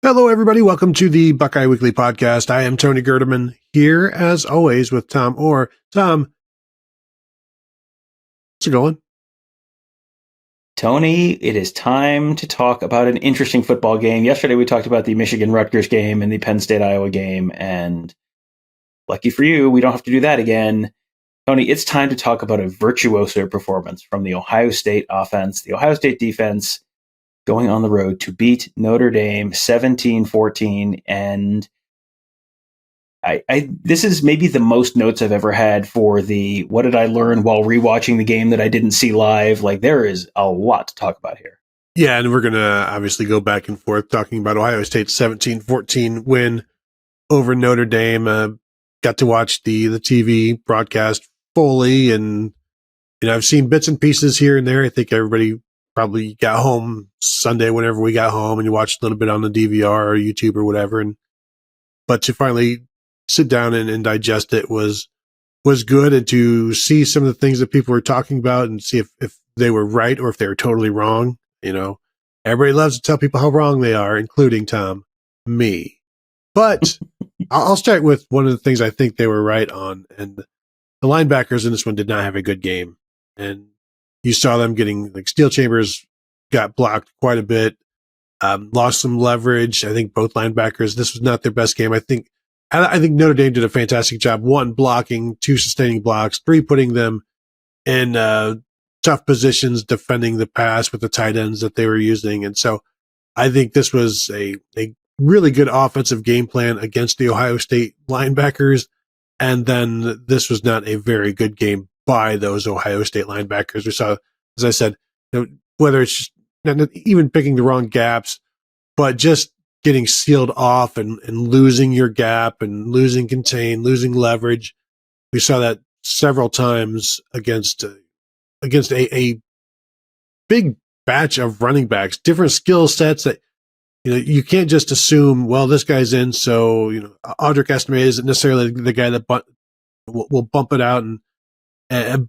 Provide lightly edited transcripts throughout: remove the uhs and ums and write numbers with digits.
Hello, everybody. Welcome to the Buckeye Weekly Podcast. I am Tony Gerdeman here, as always, with Tom Orr. Tom, how's it going? Tony, it is time to talk about an interesting football game. Yesterday, we talked about the Michigan-Rutgers game and the Penn State-Iowa game, and lucky for you, we don't have to do that again. Tony, it's time to talk about a virtuoso performance from the Ohio State offense, the Ohio State defense, going on the road to beat Notre Dame 17-14. And this is maybe the most notes I've ever had for the what did I learn while rewatching the game that I didn't see live. Like, there is a lot to talk about here. Yeah, and we're going to obviously go back and forth talking about Ohio State's 17-14 win over Notre Dame. Got to watch the TV broadcast fully, and I've seen bits and pieces here and there. I think everybody probably got home Sunday whenever we got home, and you watched a little bit on the DVR or YouTube or whatever. But to finally sit down and digest it was good, and to see some of the things that people were talking about and see if they were right or if they were totally wrong. Everybody loves to tell people how wrong they are, including Tom, me. But I'll start with one of the things I think they were right on, and the linebackers in this one did not have a good game. And you saw them getting, like, Steel Chambers got blocked quite a bit, lost some leverage. I think both linebackers, this was not their best game. I think Notre Dame did a fantastic job. 1, blocking, 2, sustaining blocks, 3, putting them in tough positions, defending the pass with the tight ends that they were using. And so I think this was a really good offensive game plan against the Ohio State linebackers. And then this was not a very good game by those Ohio State linebackers. We saw, as I said, whether it's just not even picking the wrong gaps, but just getting sealed off and losing your gap and losing contain, losing leverage. We saw that several times against a big batch of running backs, different skill sets that, you can't just assume, well, this guy's in, so, Audric Estime isn't necessarily the guy that will bump it out,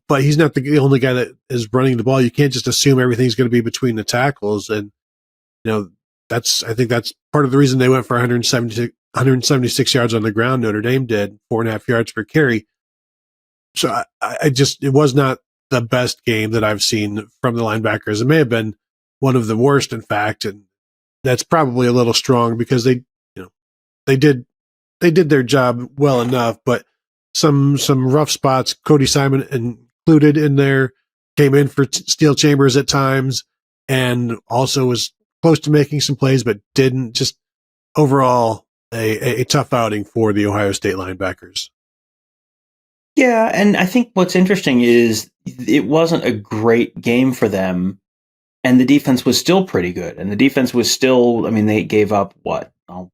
but he's not the only guy that is running the ball. You can't just assume everything's going to be between the tackles. And, I think that's part of the reason they went for 176 yards on the ground. Notre Dame did 4.5 yards per carry. So it was not the best game that I've seen from the linebackers. It may have been one of the worst, in fact, and that's probably a little strong because they did their job well enough, but some rough spots. Cody Simon included in there, came in for Steel Chambers at times, and also was close to making some plays, but didn't. Just overall a tough outing for the Ohio State linebackers. Yeah, and I think what's interesting is it wasn't a great game for them, and the defense was still pretty good. And the defense was still, they gave up what? Oh,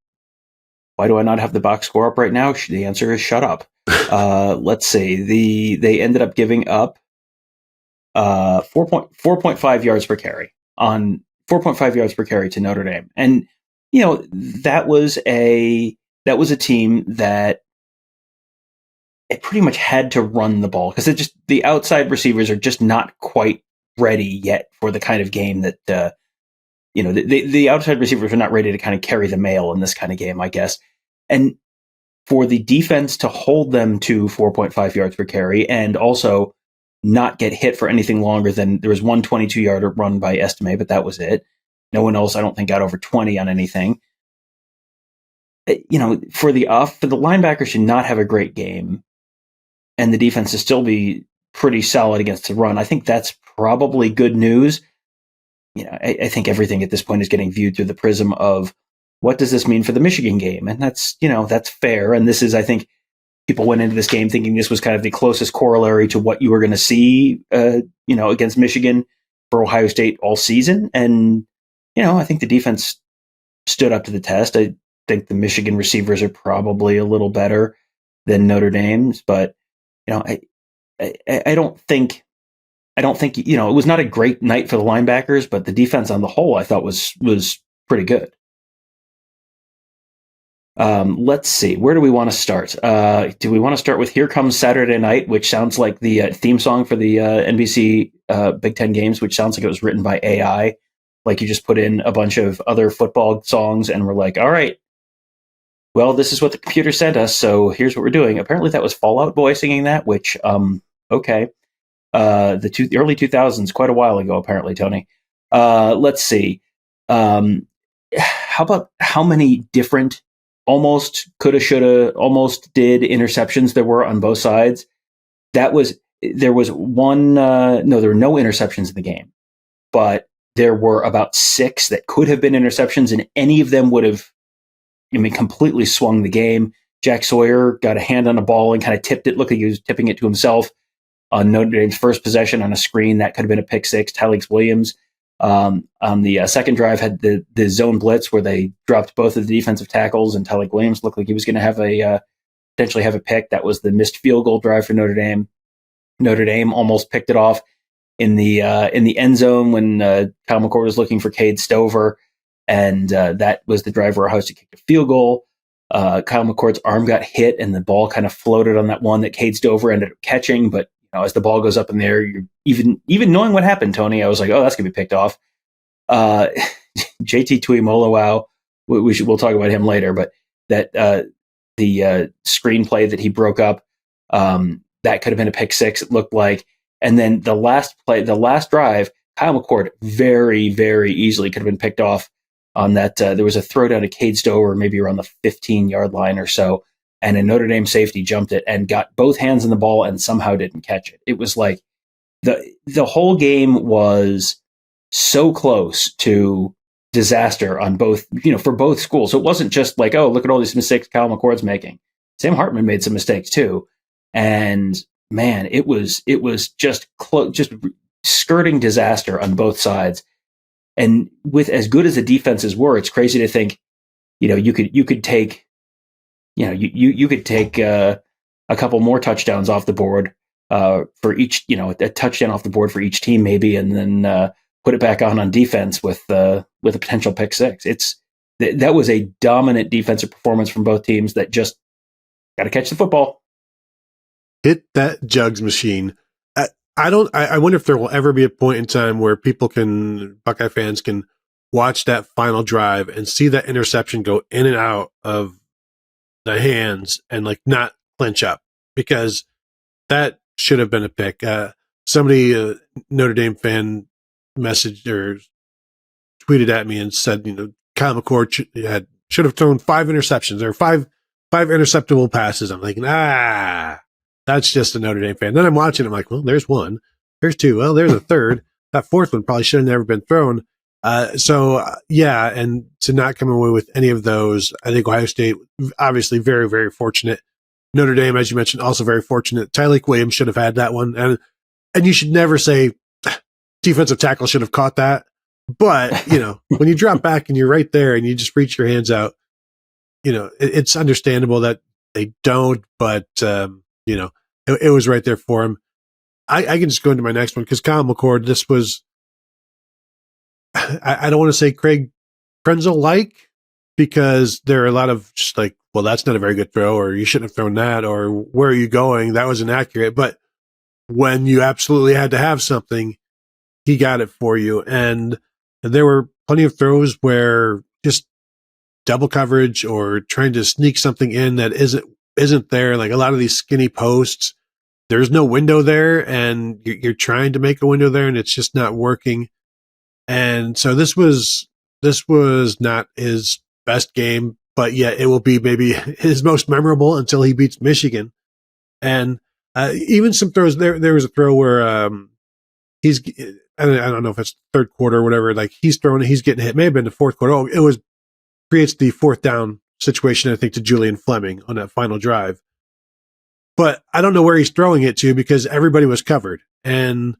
why do I not have the box score up right now? The answer is shut up. Let's see. They ended up giving up 4.5 yards per carry on 4.5 yards per carry to Notre Dame. And, that was a team that it pretty much had to run the ball because the outside receivers are just not quite ready yet for the kind of game that, the outside receivers are not ready to kind of carry the mail in this kind of game, I guess. And for the defense to hold them to 4.5 yards per carry and also not get hit for anything longer than, there was one 22-yarder run by Estime, but that was it. No one else, I don't think, got over 20 on anything. For the linebackers to not have a great game and the defense to still be pretty solid against the run, I think that's probably good news. I think everything at this point is getting viewed through the prism of what does this mean for the Michigan game? And that's fair. And this is, I think, people went into this game thinking this was kind of the closest corollary to what you were going to see, against Michigan for Ohio State all season. And, I think the defense stood up to the test. I think the Michigan receivers are probably a little better than Notre Dame's, but, I don't think, it was not a great night for the linebackers, but the defense on the whole, I thought was pretty good. Let's see. Where do we want to start? Do we want to start with Here Comes Saturday Night, which sounds like the theme song for the NBC Big Ten games, which sounds like it was written by AI. Like you just put in a bunch of other football songs and we're like, all right, well, this is what the computer sent us, so here's what we're doing. Apparently that was Fall Out Boy singing that, which, okay. The early 2000s, quite a while ago, apparently, Tony. Let's see. How about how many different almost coulda, shoulda, almost did interceptions there were on both sides? There was one, no, there were no interceptions in the game, but there were about 6 that could have been interceptions, and any of them would have, completely swung the game. Jack Sawyer got a hand on a ball and kind of tipped it, looked like he was tipping it to himself on Notre Dame's first possession on a screen. That could have been a pick six. Tylex Williams on the second drive had the zone blitz where they dropped both of the defensive tackles, and Tylex Williams looked like he was going to have potentially have a pick. That was the missed field goal drive for Notre Dame. Notre Dame almost picked it off in the end zone when Kyle McCord was looking for Cade Stover, and that was the drive where Ohio State kicked a field goal. Kyle McCord's arm got hit, and the ball kind of floated on that one that Cade Stover ended up catching. But as the ball goes up in the air, you're even knowing what happened, Tony, I was like, oh, that's gonna be picked off. JT Tuimoloau, we'll talk about him later, but that the screenplay that he broke up, that could have been a pick six, it looked like. And then the last drive, Kyle McCord very, very easily could have been picked off on that. There was a throw down to Cade Stover, maybe around the 15-yard line or so, and a Notre Dame safety jumped it and got both hands on the ball and somehow didn't catch it. It was like the whole game was so close to disaster on both, for both schools. So it wasn't just like, oh, look at all these mistakes Kyle McCord's making. Sam Hartman made some mistakes too. And man, it was just just skirting disaster on both sides. And with as good as the defenses were, it's crazy to think, you could take a couple more touchdowns off the board for each, a touchdown off the board for each team maybe, and then put it back on defense with a potential pick six. That was a dominant defensive performance from both teams that just got to catch the football. Hit that jugs machine. I wonder if there will ever be a point in time where Buckeye fans can watch that final drive and see that interception go in and out of the hands and not clinch up, because that should have been a pick. Somebody, Notre Dame fan, messaged or tweeted at me and said, Kyle McCord should have thrown 5 interceptions or five interceptable passes. I'm like, that's just a Notre Dame fan. Then I'm watching, I'm like, well, there's one, there's two, well, there's a third. That fourth one probably should have never been thrown. Yeah, and to not come away with any of those, I think Ohio State, obviously very, very fortunate. Notre Dame, as you mentioned, also very fortunate. Tylex Williams should have had that one. And you should never say defensive tackle should have caught that. But, when you drop back and you're right there and you just reach your hands out, it's understandable that they don't, but, it was right there for him. I can just go into my next one because Kyle McCord, this was, I don't want to say Craig Krenzel-like, because there are a lot of just like, well, that's not a very good throw, or you shouldn't have thrown that, or where are you going? That was inaccurate. But when you absolutely had to have something, he got it for you. And there were plenty of throws where just double coverage or trying to sneak something in that isn't there. Like a lot of these skinny posts, there's no window there, and you're trying to make a window there, and it's just not working. And so this was not his best game, but yet it will be maybe his most memorable until he beats Michigan. And even some throws, there was a throw where I don't know if it's third quarter or whatever, like he's throwing it, he's getting hit. May have been the fourth quarter. Oh, creates the fourth down situation, I think, to Julian Fleming on that final drive. But I don't know where he's throwing it to, because everybody was covered. And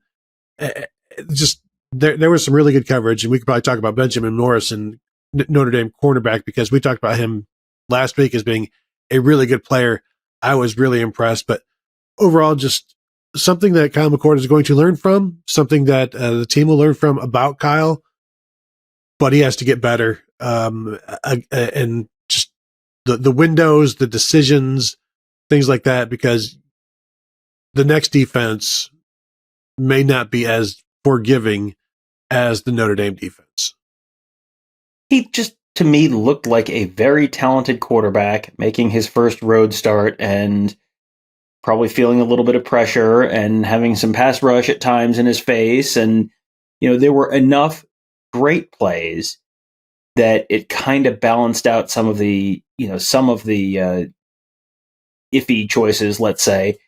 just there was some really good coverage. And we could probably talk about Benjamin Norris and Notre Dame cornerback, because we talked about him last week as being a really good player. I was really impressed. But overall, just something that Kyle McCord is going to learn from, something that the team will learn from about Kyle. But he has to get better. And just the windows, the decisions, things like that, because the next defense may not be as forgiving as the Notre Dame defense. he just, to me, looked like a very talented quarterback making his first road start and probably feeling a little bit of pressure and having some pass rush at times in his face. And, there were enough great plays that it kind of balanced out some of the iffy choices, let's say.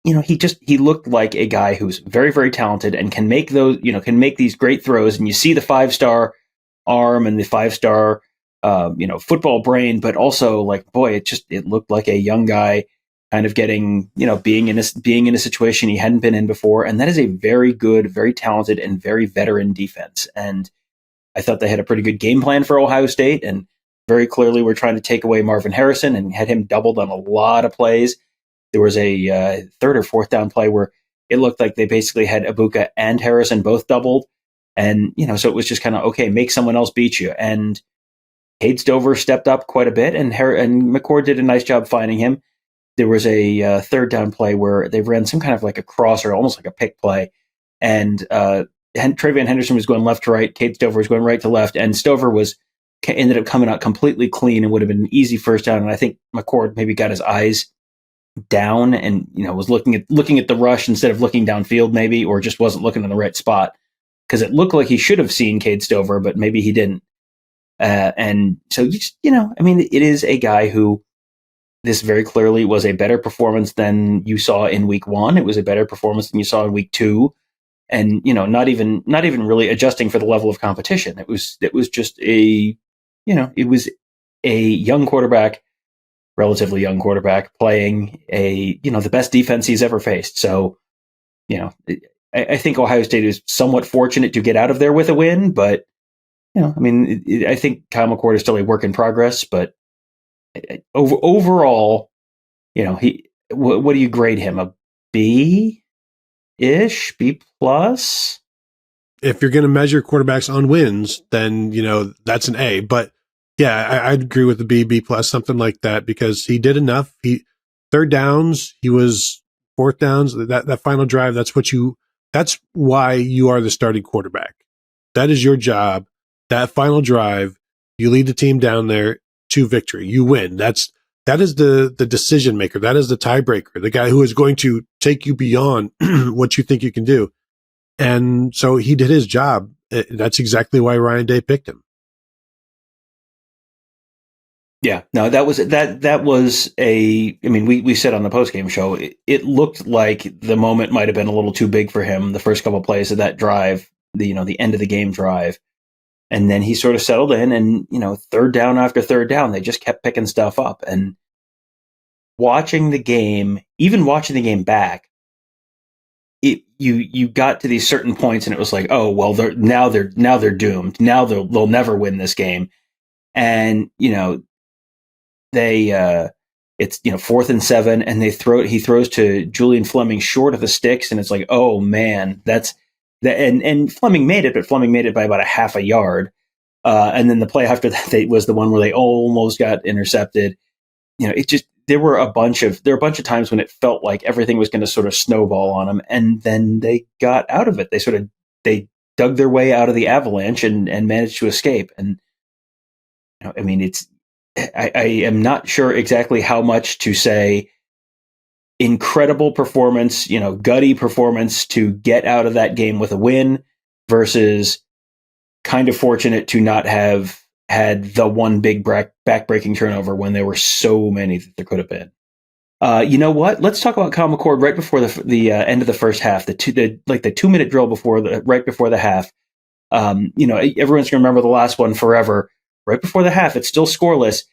He looked like a guy who's very, very talented and can make these great throws. And you see the 5-star arm and the 5-star, football brain, but also it looked like a young guy kind of getting, being in a situation he hadn't been in before. And that is a very good, very talented, and very veteran defense. And I thought they had a pretty good game plan for Ohio State, and very clearly were trying to take away Marvin Harrison and had him doubled on a lot of plays. There was a third or fourth down play where it looked like they basically had Ibuka and Harrison both doubled. And, so it was just kind of, okay, make someone else beat you. And Cade Stover stepped up quite a bit, and McCord did a nice job finding him. There was a third down play where they ran some kind of like a cross or almost like a pick play. And Travion Henderson was going left to right. Cade Stover was going right to left. And Stover ended up coming out completely clean and would have been an easy first down. And I think McCord maybe got his eyes down and was looking at the rush instead of looking downfield, maybe, or just wasn't looking in the right spot, because it looked like he should have seen Cade Stover, but maybe he didn't. And so it is a guy who, this very clearly was a better performance than you saw in week 1. It was a better performance than you saw in week 2, and not even really adjusting for the level of competition. It was just it was a young quarterback. Relatively young quarterback playing the best defense he's ever faced. So, I think Ohio State is somewhat fortunate to get out of there with a win, but, I think Kyle McCord is still a work in progress, but overall, what do you grade him? A B-ish, B+? If you're going to measure quarterbacks on wins, then, that's an A, but yeah, I'd agree with the B+, something like that, because he did enough. Third downs, he was fourth downs, that final drive, that's why you are the starting quarterback. That is your job. That final drive, you lead the team down there to victory. You win. That is the decision maker. That is the tiebreaker, the guy who is going to take you beyond what you think you can do. And so he did his job. That's exactly why Ryan Day picked him. Yeah, no, that was we said on the postgame show, it looked like the moment might have been a little too big for him, the first couple of plays of that drive, the end of the game drive. And then he sort of settled in, and, third down after third down, they just kept picking stuff up. And watching the game back, you got to these certain points and it was like, oh, well, they're doomed. Now they'll never win this game. And, it's 4th and 7, and he throws to Julian Fleming short of the sticks, and it's like, oh man, that's that. And Fleming made it, but Fleming made it by about a half a yard. And then the play after that was the one where they almost got intercepted. There were a bunch of times when it felt like everything was going to sort of snowball on them, and then they got out of it. They dug their way out of the avalanche and managed to escape. And I am not sure exactly how much to say incredible performance, gutty performance to get out of that game with a win versus kind of fortunate to not have had the one big back-breaking turnover when there were so many that there could have been. You know what? Let's talk about Kyle McCord right before the end of the first half, the 2-minute drill right before the half. Everyone's going to remember the last one forever. Right before the half, it's still scoreless.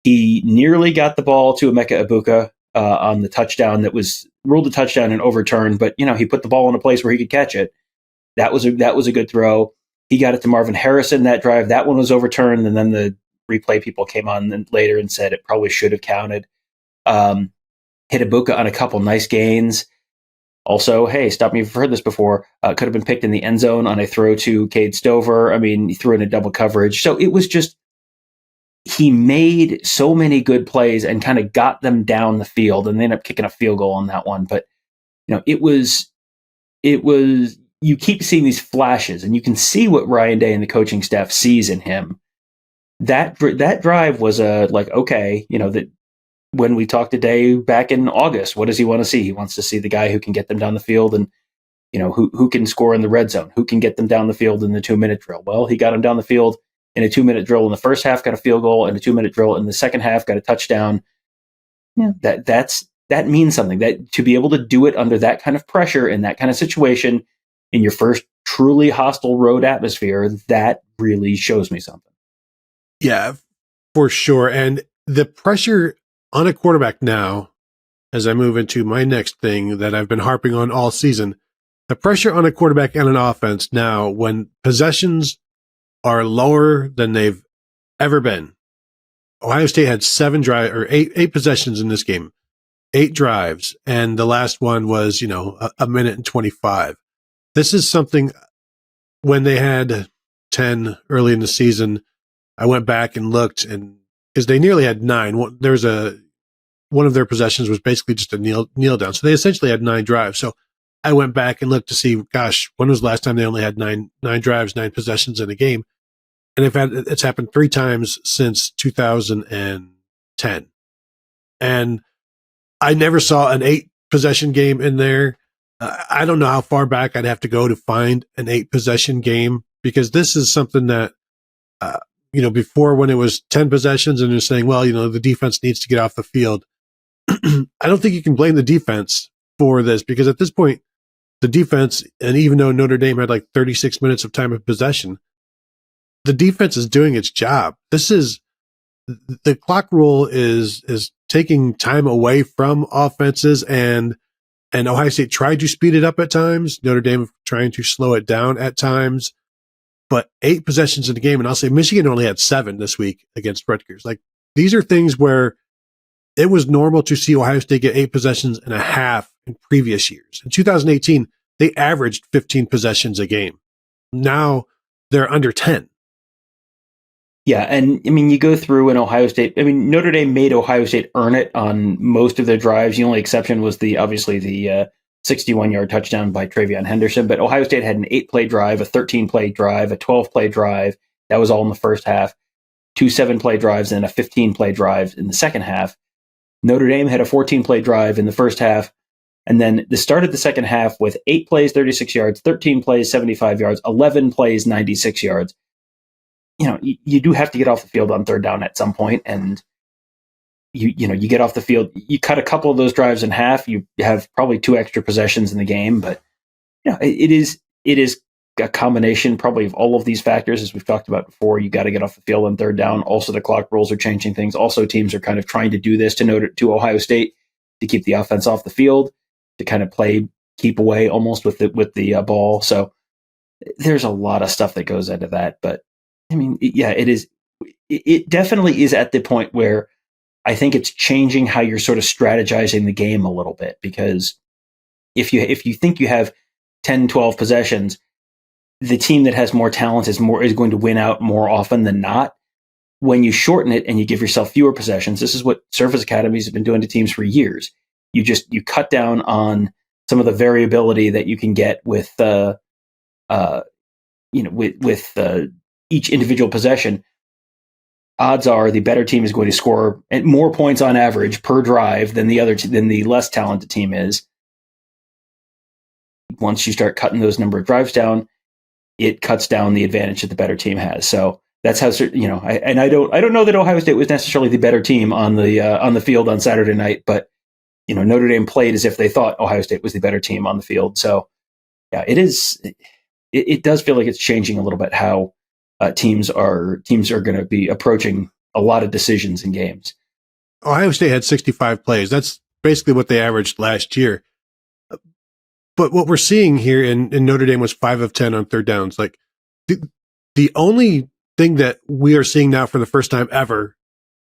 He nearly got the ball to Emeka Ibuka on the touchdown that was ruled a touchdown and overturned, but he put the ball in a place where he could catch it. That was a good throw. He got it to Marvin Harrison that drive. That one was overturned, and then the replay people came on later and said it probably should have counted. Hit Ibuka on a couple nice gains. Also, hey, stop me if you've heard this before. Could have been picked in the end zone on a throw to Cade Stover. He threw in a double coverage. So it was just, he made so many good plays and kind of got them down the field, and they ended up kicking a field goal on that one. But, it was you keep seeing these flashes, and you can see what Ryan Day and the coaching staff sees in him. That drive was okay, that when we talked to Day back in August, what does he want to see? He wants to see the guy who can get them down the field and, who can score in the red zone, who can get them down the field in the 2-minute drill. Well, he got them down the field in a 2-minute drill in the first half, got a field goal, and a 2-minute drill in the second half, got a touchdown. Yeah, that means something. That to be able to do it under that kind of pressure in that kind of situation in your first truly hostile road atmosphere, that really shows me something. Yeah, for sure. And the pressure on a quarterback now, as I move into my next thing that I've been harping on all season, the pressure on a quarterback and an offense now when possessions are lower than they've ever been. Ohio State had 8 possessions in this game, 8 drives, and the last one was, a minute and 25. This is something when they had 10 early in the season, I went back and looked, and because they nearly had 9, one of their possessions was basically just a kneel down. So they essentially had 9 drives. So I went back and looked to see, gosh, when was the last time they only had nine drives, 9 possessions in a game? And it's happened 3 times since 2010. And I never saw an 8 possession game in there. I don't know how far back I'd have to go to find an 8 possession game, because this is something that, before when it was 10 possessions and they're saying, well, the defense needs to get off the field. I don't think you can blame the defense for this, because at this point, the defense, and even though Notre Dame had like 36 minutes of time of possession, the defense is doing its job. The clock rule is taking time away from offenses, and Ohio State tried to speed it up at times. Notre Dame trying to slow it down at times. But 8 possessions in the game, and I'll say Michigan only had 7 this week against Rutgers. Like, these are things where it was normal to see Ohio State get 8 possessions and a half in previous years. In 2018, they averaged 15 possessions a game. Now they're under 10. Yeah, and you go through in Ohio State. Notre Dame made Ohio State earn it on most of their drives. The only exception was the 61-yard touchdown by Travion Henderson. But Ohio State had an 8-play drive, a 13-play drive, a 12-play drive. That was all in the first half. 2 7-play drives and a 15-play drive in the second half. Notre Dame had a 14-play drive in the first half. And then the start of the second half with 8 plays, 36 yards, 13 plays, 75 yards, 11 plays, 96 yards. You do have to get off the field on third down at some point, and you get off the field. You cut a couple of those drives in half. You have probably 2 extra possessions in the game, but it is a combination probably of all of these factors, as we've talked about before. You got to get off the field on third down. Also, the clock rules are changing things. Also, teams are kind of trying to do this to Ohio State to keep the offense off the field, to kind of keep away almost with the ball. So there's a lot of stuff that goes into that, but. It is. It definitely is at the point where I think it's changing how you're sort of strategizing the game a little bit, because if you think you have 10, 12 possessions, the team that has more talent is going to win out more often than not. When you shorten it and you give yourself fewer possessions, this is what service academies have been doing to teams for years. You cut down on some of the variability that you can get with each individual possession. Odds are the better team is going to score more points on average per drive than the less talented team is. Once you start cutting those number of drives down, it cuts down the advantage that the better team has. So that's how I don't know that Ohio State was necessarily the better team on the field on Saturday night, but Notre Dame played as if they thought Ohio State was the better team on the field. So yeah, it is. It does feel like it's changing a little bit how. Teams are going to be approaching a lot of decisions in games. Ohio State had 65 plays. That's basically what they averaged last year. But what we're seeing here in Notre Dame was 5 of 10 on third downs. Like the only thing that we are seeing now for the first time ever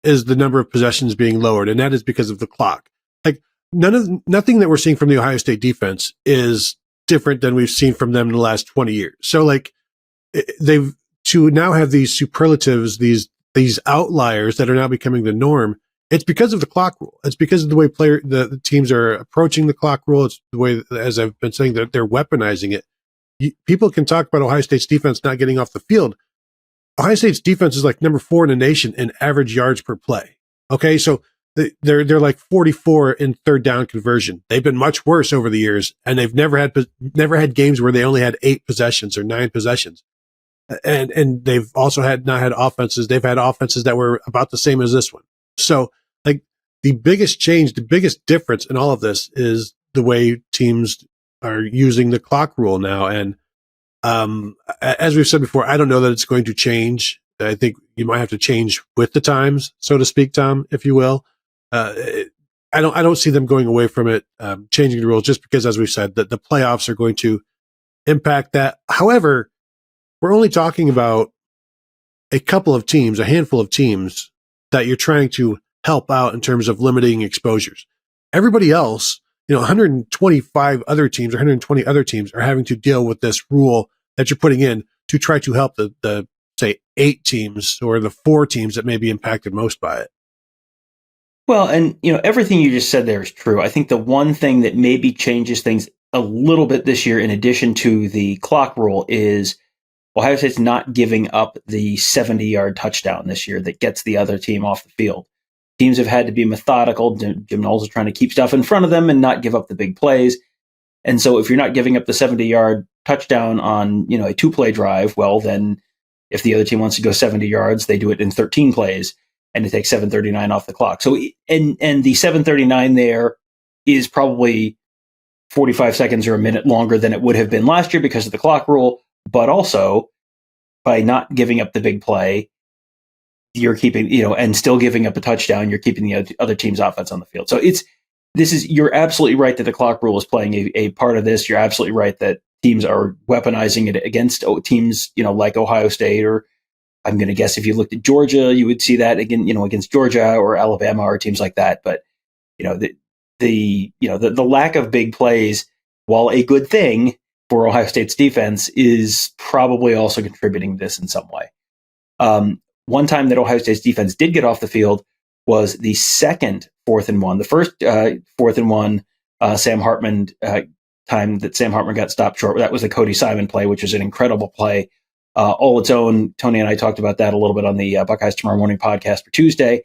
is the number of possessions being lowered, and that is because of the clock. Like nothing that we're seeing from the Ohio State defense is different than we've seen from them in the last 20 years. So like to now have these superlatives, these outliers that are now becoming the norm, it's because of the clock rule. It's because of the way the teams are approaching the clock rule. It's the way, as I've been saying, that they're weaponizing it. people can talk about Ohio State's defense not getting off the field. Ohio State's defense is like number 4 in the nation in average yards per play. Okay, so they're like 44 in third down conversion. They've been much worse over the years, and they've never had games where they only had 8 possessions or 9 possessions. And they've also not had offenses. They've had offenses that were about the same as this one. So like the biggest change, the biggest difference in all of this is the way teams are using the clock rule now. And as we've said before, I don't know that it's going to change. I think you might have to change with the times, so to speak, Tom, if you will. I don't see them going away from it, changing the rules, just because, as we've said, that the playoffs are going to impact that. However, we're only talking about a couple of teams, a handful of teams that you're trying to help out in terms of limiting exposures. Everybody else, 125 other teams or 120 other teams are having to deal with this rule that you're putting in to try to help the say 8 teams or the 4 teams that may be impacted most by it. Well, and everything you just said there is true. I think the one thing that maybe changes things a little bit this year, in addition to the clock rule, is Ohio State's not giving up the 70-yard touchdown this year that gets the other team off the field. Teams have had to be methodical. Jim Knowles is trying to keep stuff in front of them and not give up the big plays. And so if you're not giving up the 70-yard touchdown on, a 2-play drive, well, then if the other team wants to go 70 yards, they do it in 13 plays, and it takes 7:39 off the clock. So, and the 7:39 there is probably 45 seconds or a minute longer than it would have been last year because of the clock rule. But also, by not giving up the big play, you're keeping, and still giving up a touchdown, you're keeping the other team's offense on the field. So you're absolutely right that the clock rule is playing a part of this. You're absolutely right that teams are weaponizing it against teams, like Ohio State, or I'm going to guess if you looked at Georgia, you would see that again, against Georgia or Alabama or teams like that. But, the lack of big plays, while a good thing for Ohio State's defense, is probably also contributing to this in some way. One time that Ohio State's defense did get off the field was the second 4th and 1. The first 4th and 1 Sam Hartman time that Sam Hartman got stopped short. That was the Cody Simon play, which was an incredible play all its own. Tony and I talked about that a little bit on the Buckeyes Tomorrow Morning podcast for Tuesday.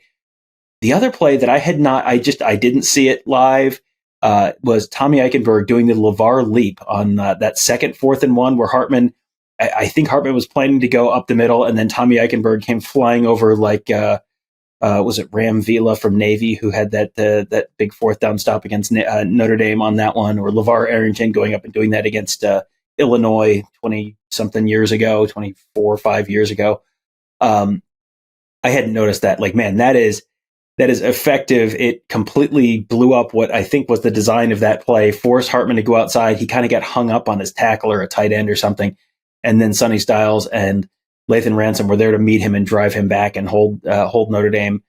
The other play that I didn't see it live was Tommy Eichenberg doing the LeVar leap on that second 4th and 1 where Hartman, I think Hartman was planning to go up the middle, and then Tommy Eichenberg came flying over like, was it Ram Vila from Navy who had that big 4th down stop against Notre Dame on that one, or LeVar Arrington going up and doing that against Illinois 20-something years ago, 24 or 5 years ago. I hadn't noticed that. Like, man, that is effective. It completely blew up what I think was the design of that play, forced Hartman to go outside. He kind of got hung up on his tackle or a tight end or something. And then Sonny Styles and Lathan Ransom were there to meet him and drive him back and hold Notre Dame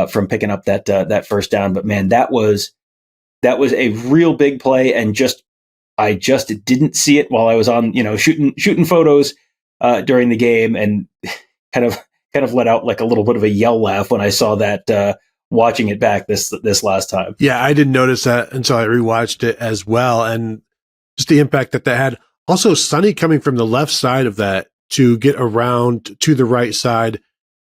from picking up that first down. But man, that was a real big play, and I just didn't see it while I was on shooting photos during the game, and kind of let out like a little bit of a yell laugh when I saw that watching it back this last time. Yeah, I didn't notice that until I rewatched it as well, and just the impact that had. Also, Sonny coming from the left side of that to get around to the right side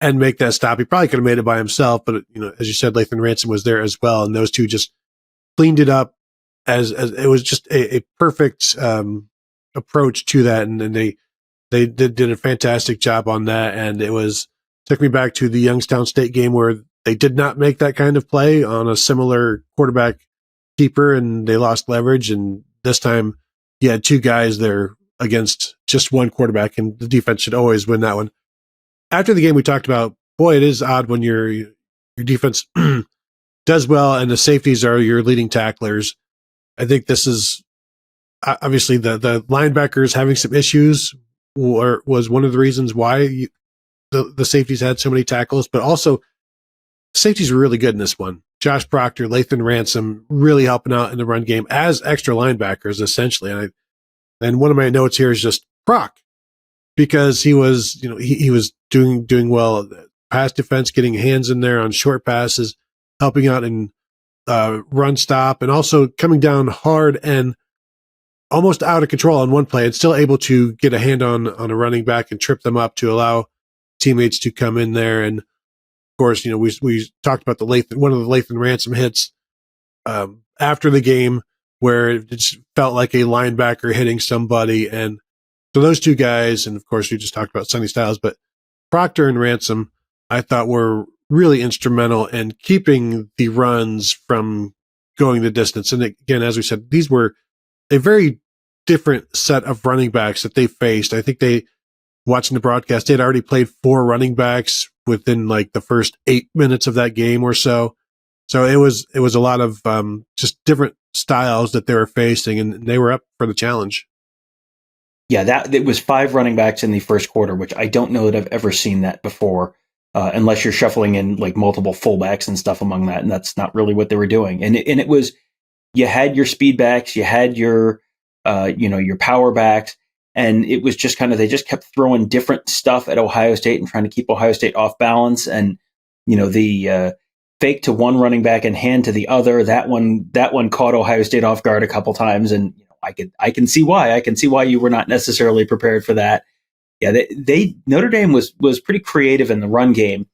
and make that stop. He probably could have made it by himself, but as you said, Lathan Ransom was there as well, and those two just cleaned it up as it was just a perfect approach to that, and they did a fantastic job on that. And took me back to the Youngstown State game where they did not make that kind of play on a similar quarterback keeper, and they lost leverage. And this time, you had 2 guys there against just one quarterback, and the defense should always win that one. After the game, we talked about, boy, it is odd when your defense does well and the safeties are your leading tacklers. I think this is obviously the linebackers having some issues was one of the reasons why the safeties had so many tackles, but also safeties were really good in this one. Josh Proctor, Lathan Ransom really helping out in the run game as extra linebackers, essentially. And one of my notes here is just Proc, because he was, he was doing well. Pass defense, getting hands in there on short passes, helping out in run stop, and also coming down hard. And almost out of control on one play and still able to get a hand on a running back and trip them up to allow teammates to come in there. And of course, we talked about one of the Lathan Ransom hits after the game where it just felt like a linebacker hitting somebody. And so those two guys, and of course we just talked about Sonny Styles, but Proctor and Ransom, I thought were really instrumental in keeping the runs from going the distance. And again, as we said, these were a very different set of running backs that they faced. I think watching the broadcast, they had already played 4 running backs within like the first 8 minutes of that game or so. So it was a lot of just different styles that they were facing, and they were up for the challenge. Yeah, it was 5 running backs in the first quarter, which I don't know that I've ever seen that before, unless you're shuffling in like multiple fullbacks and stuff among that, and that's not really what they were doing. And it was, you had your speed backs, you had your your power backs, and it was just they just kept throwing different stuff at Ohio State and trying to keep Ohio State off balance. And the fake to one running back and hand to the other, that one caught Ohio State off guard a couple times, and I can see why. I can see why you were not necessarily prepared for that. Yeah, Notre Dame was pretty creative in the run game.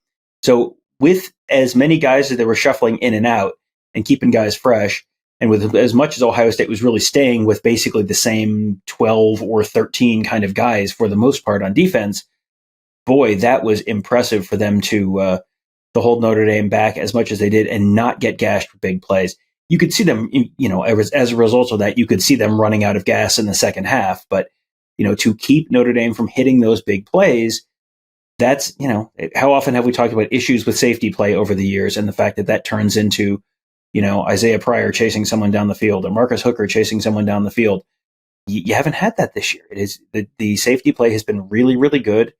So with as many guys as they were shuffling in and out and keeping guys fresh, and with as much as Ohio State was really staying with basically the same 12 or 13 kind of guys for the most part on defense, boy, that was impressive for them to hold Notre Dame back as much as they did and not get gashed for big plays. You could see them, as a result of that, you could see them running out of gas in the second half. But, to keep Notre Dame from hitting those big plays, that's, how often have we talked about issues with safety play over the years, and the fact that turns into, Isaiah Pryor chasing someone down the field or Marcus Hooker chasing someone down the field. You haven't had that this year. It is the safety play has been really, really good.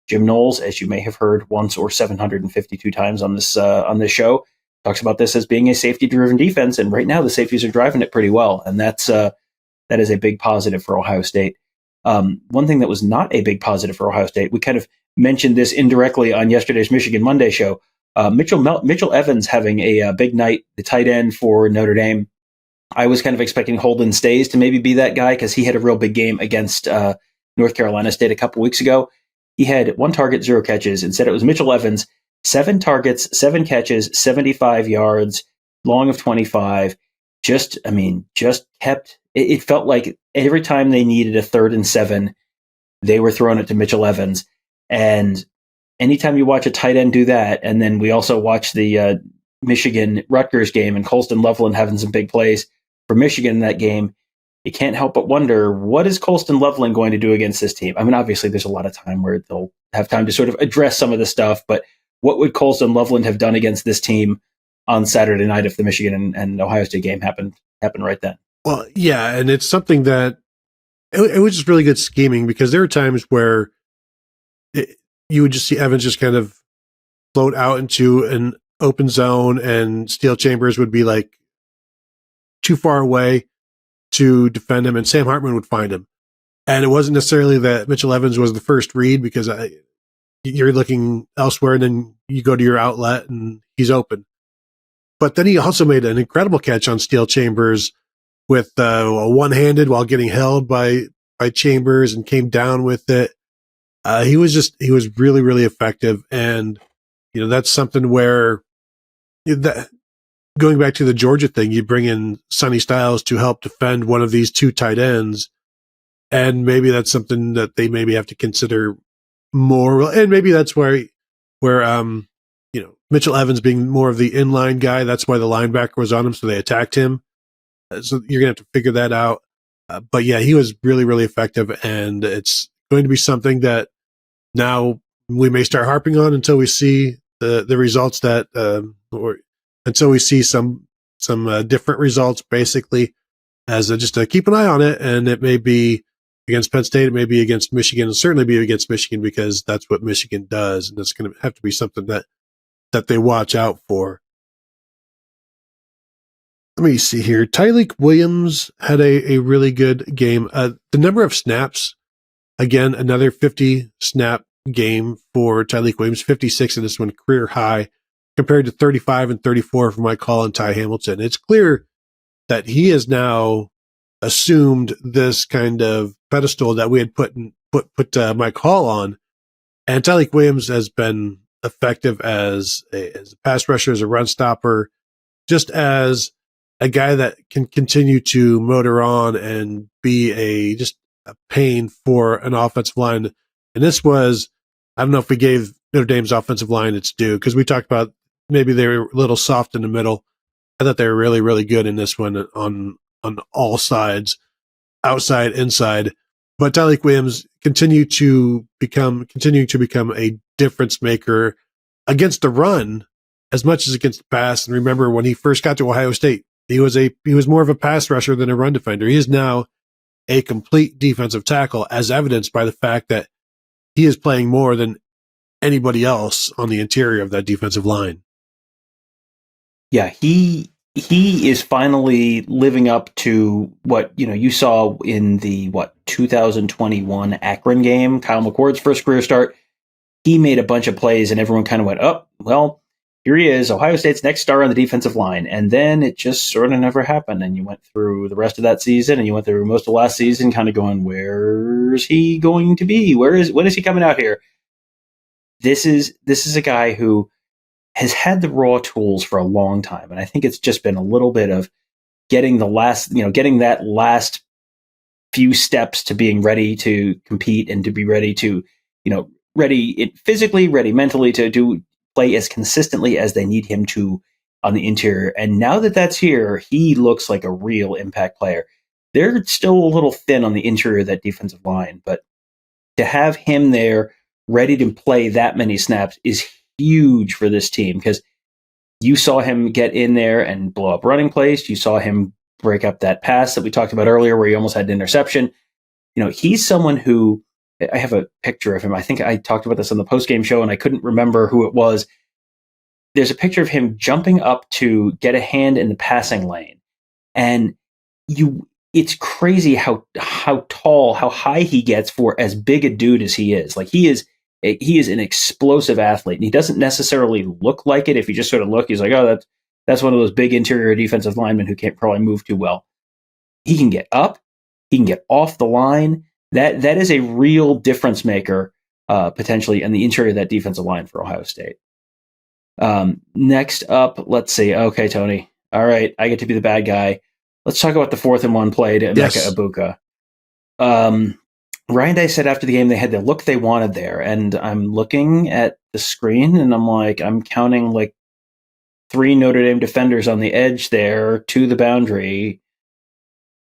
Jim Knowles, as you may have heard once or 752 times on this show, talks about this as being a safety-driven defense, and right now the safeties are driving it pretty well, and that is a big positive for Ohio State. One thing that was not a big positive for Ohio State, we kind of mentioned this indirectly on yesterday's Michigan Monday show. Mitchell Evans having a big night, the tight end for Notre Dame. I was kind of expecting Holden Stays to maybe be that guy because he had a real big game against North Carolina State a couple weeks ago. He had 1 target, 0 catches. Instead, it was Mitchell Evans, 7 targets, 7 catches, 75 yards, long of 25. Just kept. It felt like every time they needed a 3rd and 7, they were throwing it to Mitchell Evans. And anytime you watch a tight end do that, and then we also watch the Michigan-Rutgers game and Colston Loveland having some big plays for Michigan in that game, you can't help but wonder, what is Colston Loveland going to do against this team? I mean, obviously, there's a lot of time where they'll have time to sort of address some of the stuff, but what would Colston Loveland have done against this team on Saturday night if the Michigan and Ohio State game happened right then? Well, yeah, and it's something that it was just really good scheming, because there were times where you would just see Evans just kind of float out into an open zone, and Steel Chambers would be like too far away to defend him, and Sam Hartman would find him. And it wasn't necessarily that Mitchell Evans was the first read, because you're looking elsewhere, and then you go to your outlet and he's open. But then he also made an incredible catch on Steel Chambers with a one-handed while getting held by Chambers, and came down with it. He was really, really effective. And, that's something where going back to the Georgia thing, you bring in Sonny Styles to help defend one of these 2 tight ends. And maybe that's something that they maybe have to consider more. And maybe that's where Mitchell Evans being more of the inline guy, that's why the linebacker was on him, so they attacked him. So you're going to have to figure that out. But yeah, he was really, really effective, and it's going to be something that now we may start harping on until we see the results or until we see some different results, basically, as just to keep an eye on it. And it may be against Penn State, it may be against Michigan, and certainly be against Michigan, because that's what Michigan does, and it's going to have to be something that they watch out for. Let me see here. Tyleik Williams had a really good game. The number of snaps, again, another 50 snap game for Tyleik Williams, 56 in this one, career high, compared to 35 and 34 for Mike Hall and Ty Hamilton. It's clear that he is now assumed this kind of pedestal that we had put Mike Hall on. And Tyleik Williams has been effective as a pass rusher, as a run stopper, just as a guy that can continue to motor on and be just a pain for an offensive line. And this was, I don't know if we gave Notre Dame's offensive line its due, because we talked about maybe they were a little soft in the middle. I thought they were really, really good in this one on all sides, outside, inside. But Tyleik Williams continuing to become a difference maker against the run as much as against the pass. And remember, when he first got to Ohio State, he was more of a pass rusher than a run defender. He is now a complete defensive tackle, as evidenced by the fact that he is playing more than anybody else on the interior of that defensive line. Yeah, he is finally living up to what you saw in the 2021 Akron game, Kyle McCord's first career start. He made a bunch of plays, and everyone kind of went, "Oh, well, here he is, Ohio State's next star on the defensive line." And then it just sort of never happened. And you went through the rest of that season, and you went through most of last season, kind of going, "Where's he going to be? When is he coming out here?" This is a guy who has had the raw tools for a long time. And I think it's just been a little bit of getting that last few steps to being ready to compete and to be ready to, physically, ready mentally to play as consistently as they need him to on the interior. And now that that's here, he looks like a real impact player. They're still a little thin on the interior of that defensive line, but to have him there ready to play that many snaps is huge for this team, because you saw him get in there and blow up running plays. You saw him break up that pass that we talked about earlier where he almost had an interception. He's someone who, I have a picture of him. I think I talked about this on the post-game show and I couldn't remember who it was. There's a picture of him jumping up to get a hand in the passing lane. And it's crazy how tall, how high he gets for as big a dude as he is. Like he is an explosive athlete, and he doesn't necessarily look like it. If you just sort of look, he's like, oh, that's one of those big interior defensive linemen who can't probably move too well. He can get up, he can get off the line. That is a real difference maker, potentially, in the interior of that defensive line for Ohio State. Next up, let's see. Okay, Tony. All right, I get to be the bad guy. Let's talk about the 4th and 1 play to Emeka Egbuka. Ryan Day said after the game they had the look they wanted there, and I'm looking at the screen and I'm like, I'm counting like 3 Notre Dame defenders on the edge there to the boundary.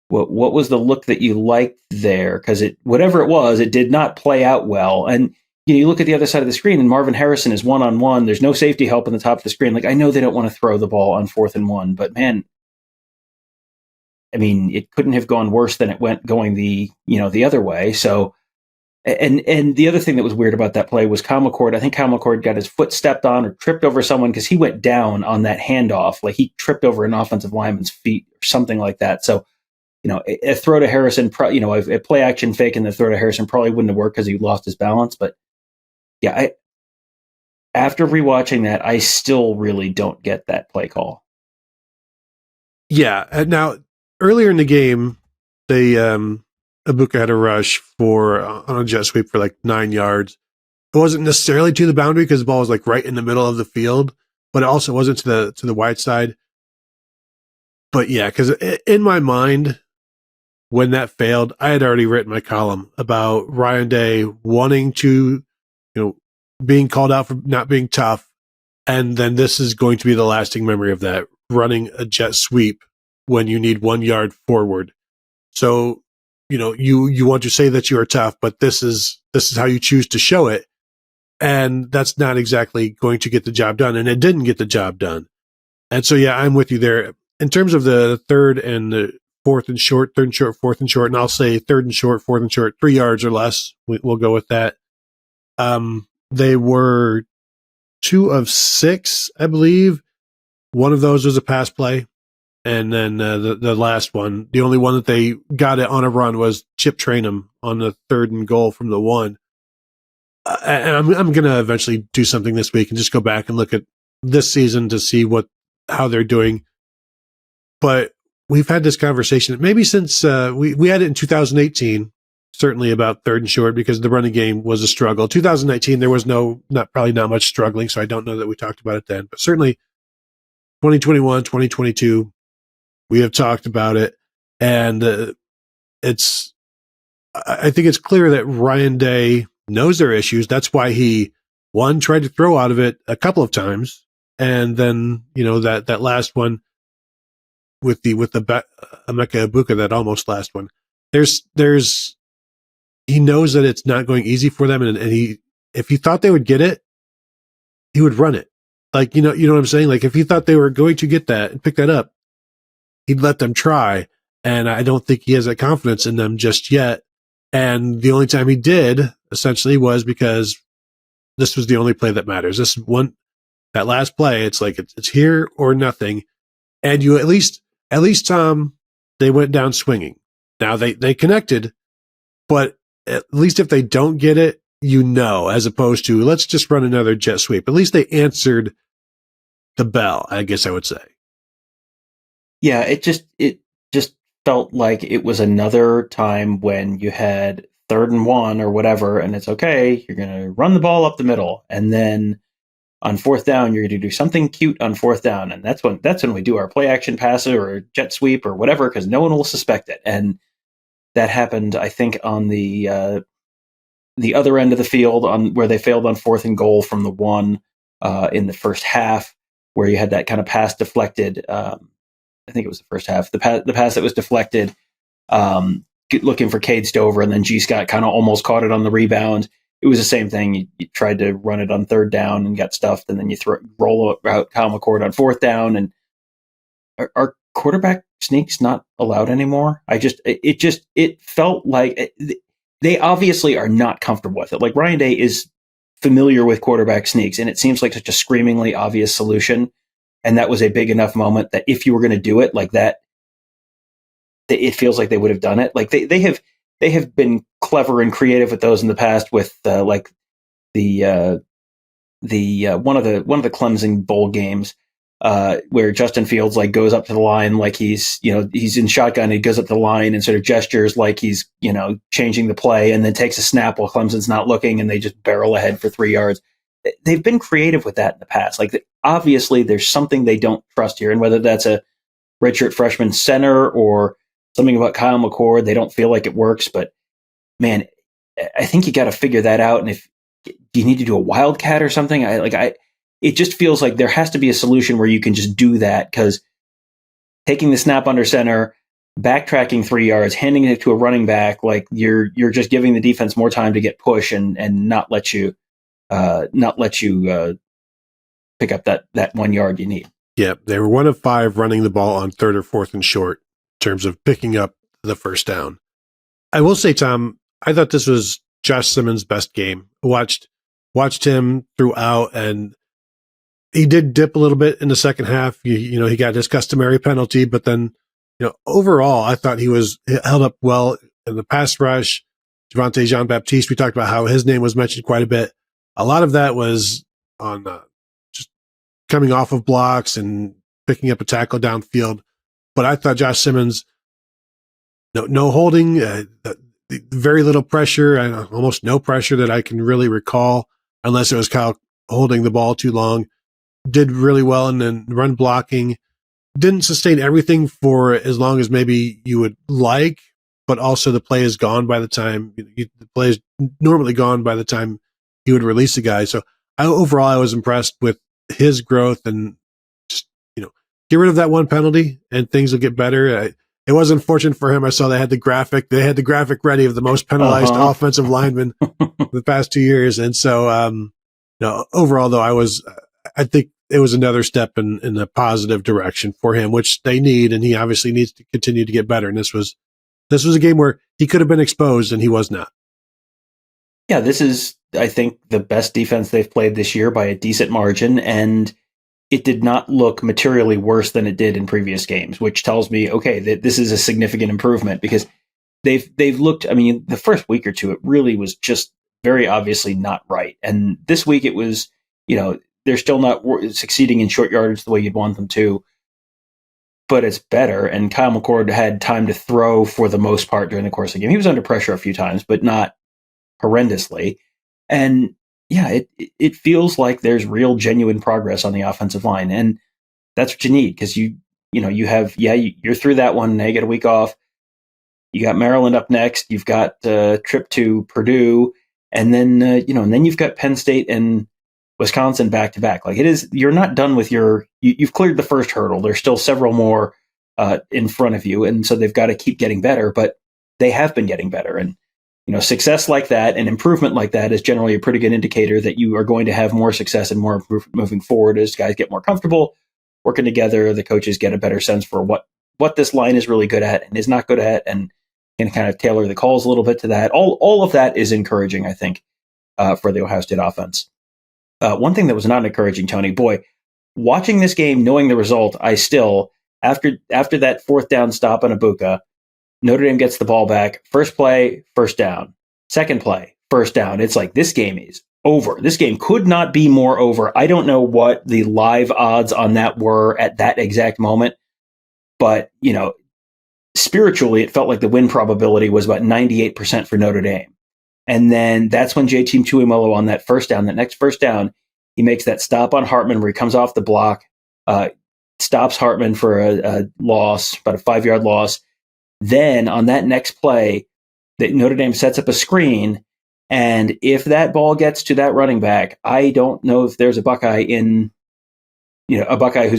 What was the look that you liked there? Because whatever it was, it did not play out well. And you look at the other side of the screen, and Marvin Harrison is 1-on-1. There's no safety help on the top of the screen. Like, I know they don't want to throw the ball on 4th and 1, but man, I mean, it couldn't have gone worse than it went going the other way. So, and the other thing that was weird about that play was Kyle McCord. I think Kyle McCord got his foot stepped on or tripped over someone because he went down on that handoff. Like he tripped over an offensive lineman's feet or something like that. So, a throw to Harrison, a play action fake and the throw to Harrison probably wouldn't have worked because he lost his balance. But yeah, after rewatching that, I still really don't get that play call. Yeah. Now, earlier in the game, Egbuka had a rush on a jet sweep for like 9 yards. It wasn't necessarily to the boundary because the ball was like right in the middle of the field, but it also wasn't to the wide side. But yeah, because in my mind, when that failed, I had already written my column about Ryan Day wanting to, being called out for not being tough. And then this is going to be the lasting memory of that, running a jet sweep when you need 1 yard forward. So, you want to say that you are tough, but this is how you choose to show it. And that's not exactly going to get the job done. And it didn't get the job done. And so, yeah, I'm with you there. In terms of the 3rd and the 4th and short, 3rd and short, 4th and short, and I'll say 3rd and short, 4th and short, 3 yards or less. We'll go with that. They were 2 of 6, I believe. One of those was a pass play. And then the last one, the only one that they got it on a run was Chip Trainum on the 3rd and goal from the 1. And I'm going to eventually do something this week and just go back and look at this season to see how they're doing. But we've had this conversation maybe since we had it in 2018, certainly about third and short because the running game was a struggle. 2019, there was probably not much struggling, so I don't know that we talked about it then. But certainly 2021, 2022, we have talked about it. And I think it's clear that Ryan Day knows their issues. That's why he, one, tried to throw out of it a couple of times. And then, that last one with the Emeka Ibuka, that almost last one, he knows that it's not going easy for them. And if he thought they would get it, he would run it. Like, you know what I'm saying? Like if he thought they were going to get that and pick that up, he'd let them try. And I don't think he has that confidence in them just yet. And the only time he did essentially was because this was the only play that matters. That last play, it's like, it's here or nothing. And you at least, they went down swinging. Now they connected, but at least if they don't get it, as opposed to let's just run another jet sweep. At least they answered the bell, I guess I would say. Yeah, it just felt like it was another time when you had 3rd and 1 or whatever, and it's okay, you're going to run the ball up the middle, and then on 4th down, you're going to do something cute on 4th down, and that's when we do our play action passer or jet sweep or whatever, because no one will suspect it. And that happened, I think, on the other end of the field, on where they failed on 4th and goal from the 1 in the first half, where you had that kind of pass deflected. I think it was the first half. The pass that was deflected, looking for Cade Stover, and then G. Scott kind of almost caught it on the rebound. It was the same thing. You tried to run it on 3rd down and got stuffed, and then you roll out Kyle McCord on 4th down. And are quarterback sneaks not allowed anymore? It felt like they obviously are not comfortable with it. Like Ryan Day is familiar with quarterback sneaks, and it seems like such a screamingly obvious solution. And that was a big enough moment that if you were going to do it like that, it feels like they would have done it. Like they have been clever and creative with those in the past. With like the one of the Clemson bowl games where Justin Fields like goes up to the line like he's in shotgun. He goes up to the line and sort of gestures like he's changing the play, and then takes a snap while Clemson's not looking, and they just barrel ahead for 3 yards. They've been creative with that in the past. Like obviously there's something they don't trust here, and whether that's a redshirt freshman center or something about Kyle McCord, they don't feel like it works. But man, I think you got to figure that out. And do you need to do a wildcat or something? It just feels like there has to be a solution where you can just do that, because taking the snap under center, backtracking 3 yards, handing it to a running back, like you're just giving the defense more time to get push and not let you pick up that 1 yard you need. Yeah, they were 1 of 5 running the ball on 3rd or 4th and short in terms of picking up the first down. I will say, Tom, I thought this was Josh Simmons' best game. Watched him throughout, and he did dip a little bit in the second half. He got his customary penalty, but then, overall, I thought he held up well in the pass rush. Javonte Jean-Baptiste, we talked about how his name was mentioned quite a bit. A lot of that was on just coming off of blocks and picking up a tackle downfield. But I thought Josh Simmons, no holding, very little pressure, almost no pressure that I can really recall, unless it was Kyle holding the ball too long. Did really well, and then run blocking. Didn't sustain everything for as long as maybe you would like, but also the play is gone by the time the play is normally gone by the time he would release the guy. So overall, I was impressed with his growth, and just, get rid of that one penalty and things will get better. It was unfortunate for him. I saw they had the graphic ready of the most penalized offensive linemen the past 2 years. And so, overall though, I think it was another step in a positive direction for him, which they need. And he obviously needs to continue to get better. And this was a game where he could have been exposed and he was not. Yeah, this is, I think, the best defense they've played this year by a decent margin, and it did not look materially worse than it did in previous games, which tells me, okay, that this is a significant improvement, because they've looked, the first week or two, it really was just very obviously not right. And this week it was, they're still not succeeding in short yardage the way you'd want them to. but it's better. And Kyle McCord had time to throw for the most part during the course of the game. He was under pressure a few times, but not horrendously. And yeah, it feels like there's real genuine progress on the offensive line. And that's what you need, because you're through that one. Now you get a week off. You got Maryland up next. You've got a trip to Purdue, and then and then you've got Penn State and Wisconsin back to back. Like, you're not done with you've cleared the first hurdle. There's still several more in front of you, and so they've got to keep getting better. But they have been getting better, and success like that and improvement like that is generally a pretty good indicator that you are going to have more success and more improvement moving forward as guys get more comfortable working together. The coaches get a better sense for what this line is really good at and is not good at, and can kind of tailor the calls a little bit to that. All of that is encouraging, I think, for the Ohio State offense. One thing that was not encouraging, Tony, boy, watching this game, knowing the result, I still, after that fourth down stop on Ibuka, Notre Dame gets the ball back. First play, first down. Second play, first down. It's like, this game is over. This game could not be more over. I don't know what the live odds on that were at that exact moment, but, spiritually, it felt like the win probability was about 98% for Notre Dame. And then that's when JT Tuimoloau on that next first down, he makes that stop on Hartman where he comes off the block, stops Hartman for a loss, about a 5-yard loss. Then on that next play, that Notre Dame sets up a screen, and if that ball gets to that running back, I don't know if there's a Buckeye who's